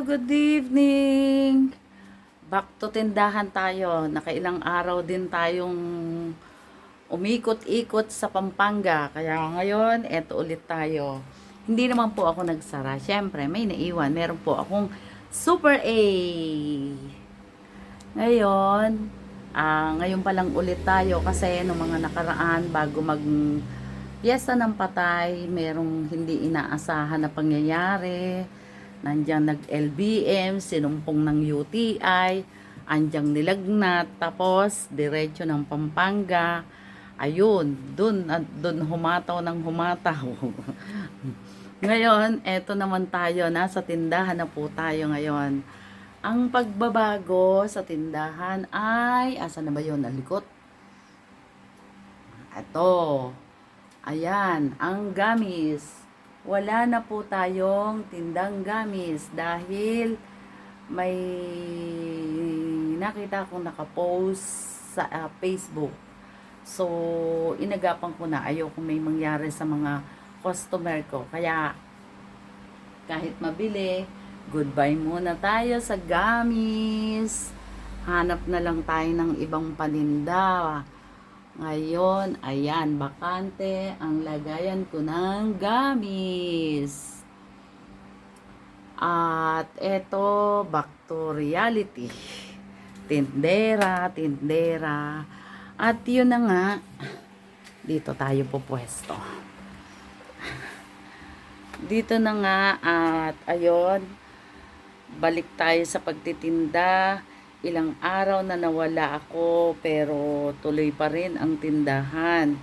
good evening. Back to tindahan tayo. Nakailang araw din tayong umikot-ikot sa Pampanga. Kaya ngayon, eto ulit tayo. Hindi naman po ako nagsara. Siyempre, may naiwan. Meron po akong Super A. Ngayon pa lang ulit tayo kasi nung mga nakaraan bago mag piyesta ng patay, merong hindi inaasahan na pangyayari. Nandiyan nag-LBM, sinumpong ng UTI, andyang nilagnat, tapos diretso ng Pampanga. Ayun, dun humataw ng humataw. Ngayon, eto naman tayo, nasa tindahan na po tayo ngayon. Ang pagbabago sa tindahan ay, asa na ba yun? Nalikot? Ito. Ayan, ang gamis. Wala na po tayong tindang gamis dahil may nakita akong nakapost sa Facebook. So, inagapan ko na ayoko may mangyari sa mga customer ko. Kaya, kahit mabili, goodbye muna tayo sa gamis. Hanap na lang tayo ng ibang paninda. Ngayon, ayan, bakante ang lagayan ko ng gamis. At eto, back to reality. Tindera, tindera. At yun na nga, dito tayo pupwesto. Dito na nga at ayun, balik tayo sa pagtitinda. Ilang araw na nawala ako pero tuloy pa rin ang tindahan.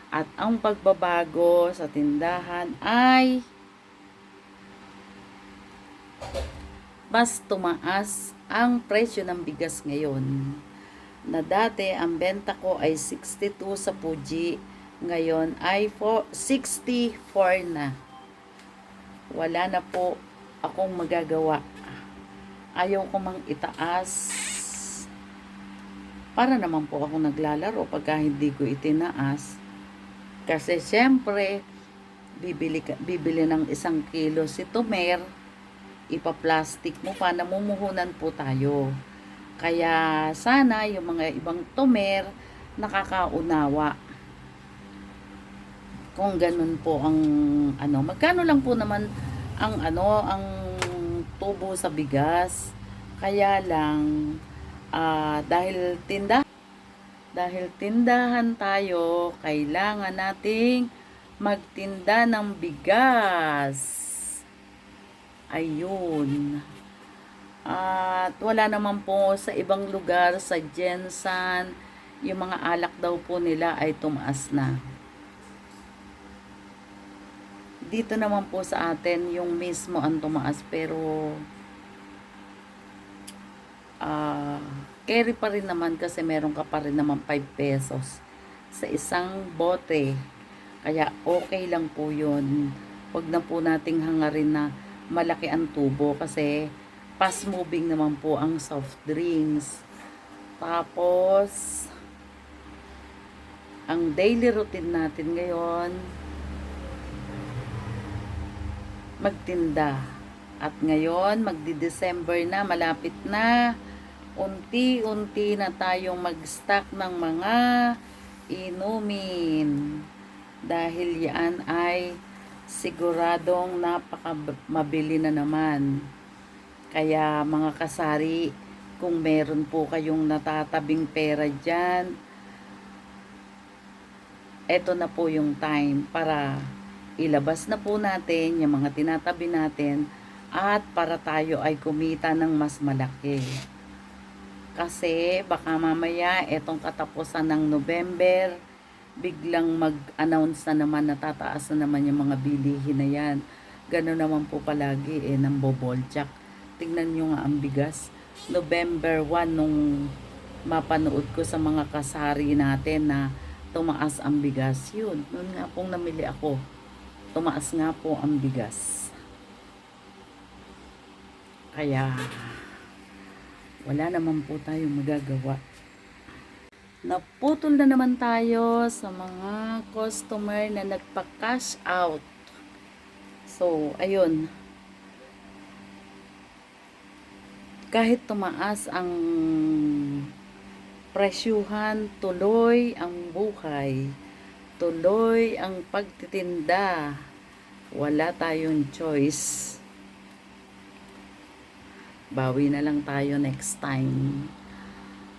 At ang pagbabago sa tindahan ay mas tumaas ang presyo ng bigas ngayon. Na dati ang benta ko ay 62 sa Fuji, ngayon ay 64 na. Wala na po akong magagawa. Ayaw ko mang itaas. Para naman po ako naglalaro pagka hindi ko itinaas. Kasi siyempre, bibili ng 1 kilo si Tomer, ipa-plastic mo pa, namumuhunan po tayo. Kaya sana yung mga ibang Tomer nakakaunawa. Kung ganun po ang magkano lang po naman ang ang tubo sa bigas. Kaya lang dahil tindahan tayo, kailangan nating magtinda ng bigas. Ayun. At wala naman po sa ibang lugar, sa Jensan, yung mga alak daw po nila ay tumaas na. Dito naman po sa atin, yung mismo ang tumaas, pero carry pa rin naman kasi meron ka pa rin naman 5 pesos sa isang bote. Kaya okay lang po yun. Huwag na po nating hangarin na malaki ang tubo kasi fast moving naman po ang soft drinks. Tapos, ang daily routine natin ngayon, magtinda. At ngayon, magdi-December na, malapit na. Unti-unti na tayong mag-stock ng mga inumin. Dahil yan ay siguradong mabili na naman. Kaya mga kasari, kung meron po kayong natatabing pera dyan, eto na po yung time para ilabas na po natin yung mga tinatabi natin at para tayo ay kumita ng mas malaki. Kasi baka mamaya etong katapusan ng November, biglang mag-announce na naman na tataas na naman yung mga bilihin na yan. Gano'n naman po palagi ng boboltsak. Tingnan nyo nga ang bigas. November 1 nung mapanood ko sa mga kasari natin na tumaas ang bigas. Yun, noon nga pong namili ako. Tumaas nga po ang bigas. Kaya wala naman po tayong magagawa. Naputol na naman tayo sa mga customer na nagpa-cash out. So, ayun. kahit tumaas ang presyuhan, tuloy ang buhay, tuloy ang pagtitinda. Wala tayong choice. Bawi na lang tayo next time.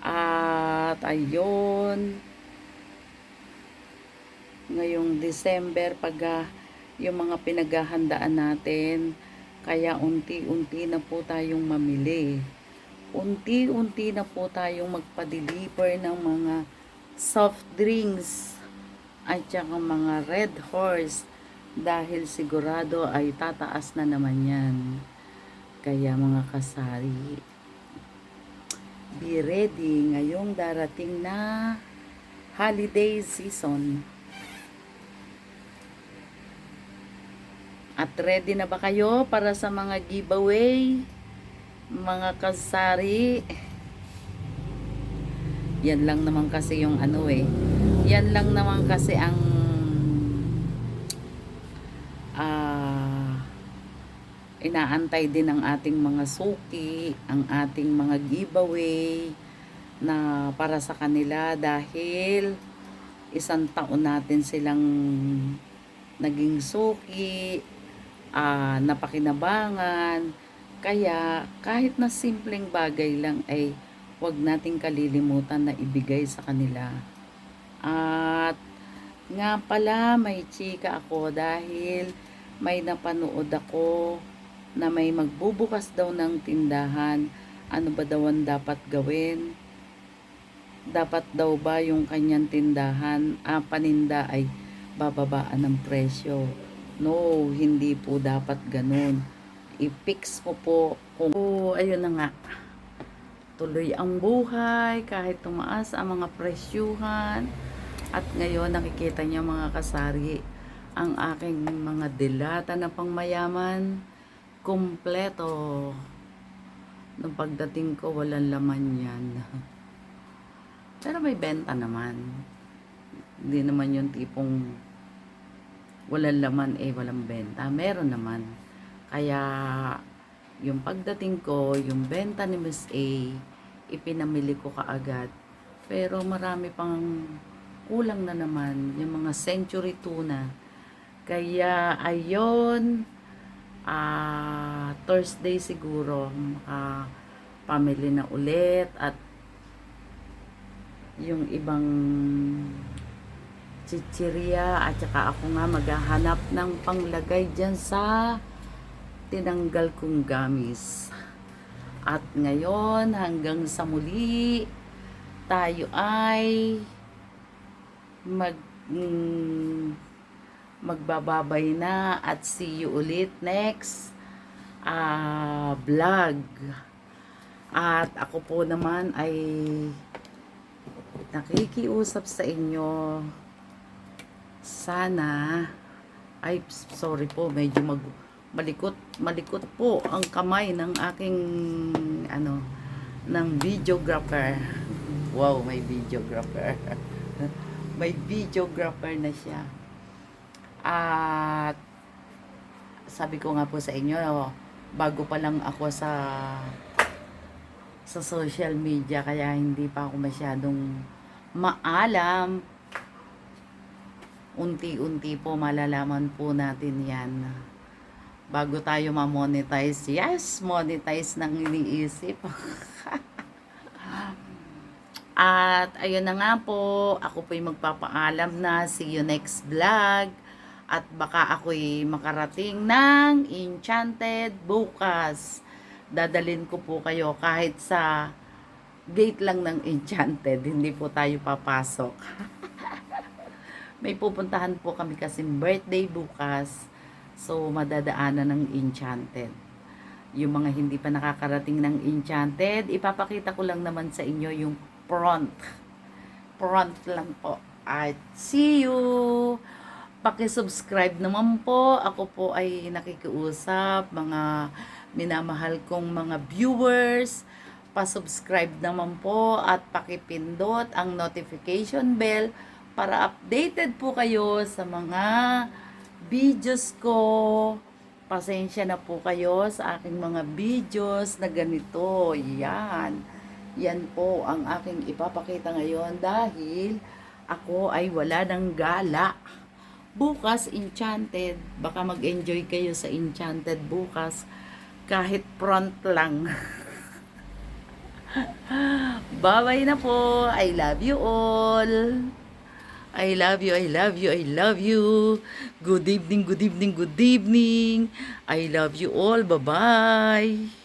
At ayun, ngayong December, yung mga pinaghahandaan natin, kaya unti-unti na po tayong mamili. Unti-unti na po tayong magpa-deliver ng mga soft drinks at saka mga Red Horse dahil sigurado ay tataas na naman yan. Kaya mga kasari, be ready ngayong darating na holiday season. At ready na ba kayo para sa mga giveaway? Mga kasari? Yan lang naman kasi yung ano eh. Yan lang naman kasi ang inaantay din ng ating mga suki, ang ating mga giveaway na para sa kanila dahil 1 taon natin silang naging suki, napakinabangan. Kaya kahit na simpleng bagay lang ay huwag nating kalilimutan na ibigay sa kanila. At nga pala, may chika ako dahil may napanood ako na may magbubukas daw ng tindahan. Ano ba daw ang dapat gawin? Dapat daw ba yung kanyang tindahan, paninda ay bababaan ng presyo? No, hindi po dapat ganun. I-fix mo po kung ayun na nga. Tuloy ang buhay kahit tumaas ang mga presyuhan. At ngayon nakikita niyo mga kasari, ang aking mga dilata na pangmayaman, kumpleto. Nung pagdating ko, walang laman yan. Pero may benta naman. Hindi naman yung tipong walang laman walang benta. Meron naman. Kaya yung pagdating ko, yung benta ni Miss A, ipinamili ko kaagad. Pero marami pang kulang na naman yung mga century tuna. Kaya ayun, Thursday siguro pamili na ulit. At yung ibang chichirya at saka ako nga maghahanap ng panglagay dyan sa tinanggal kong gamis. At ngayon hanggang sa muli, tayo ay magbababay na at see you ulit next vlog. At ako po naman ay nakikiusap sa inyo, sana ay sorry po, medyo malikot po ang kamay ng aking ng videographer. Wow, may videographer. May videographer na siya. At sabi ko nga po sa inyo, bago pa lang ako sa social media, kaya hindi pa ako masyadong maalam. Unti-unti po malalaman po natin yan. Bago tayo ma-monetize. Yes, monetize nang iniisip. At ayun na nga po, ako po'y magpapaalam na. See you next vlog. At baka ako'y makarating ng Enchanted bukas. Dadalhin ko po kayo kahit sa gate lang ng Enchanted. Hindi po tayo papasok. May pupuntahan po kami kasing birthday bukas. So, madadaanan ng Enchanted. Yung mga hindi pa nakakarating ng Enchanted, ipapakita ko lang naman sa inyo yung front. Front lang po. At see you! Paki-subscribe naman po. Ako po ay nakikiusap. Mga minamahal kong mga viewers. Pa-subscribe naman po at pakipindot ang notification bell para updated po kayo sa mga videos ko Pasensya na po kayo sa aking mga videos na ganito. Yan. Yan po ang aking ipapakita ngayon dahil ako ay wala ng gala. Bukas, Enchanted. Baka mag-enjoy kayo sa Enchanted bukas. Kahit front lang. Bye-bye na po. I love you all. I love you, I love you, I love you. Good evening, good evening, good evening. I love you all. Bye-bye.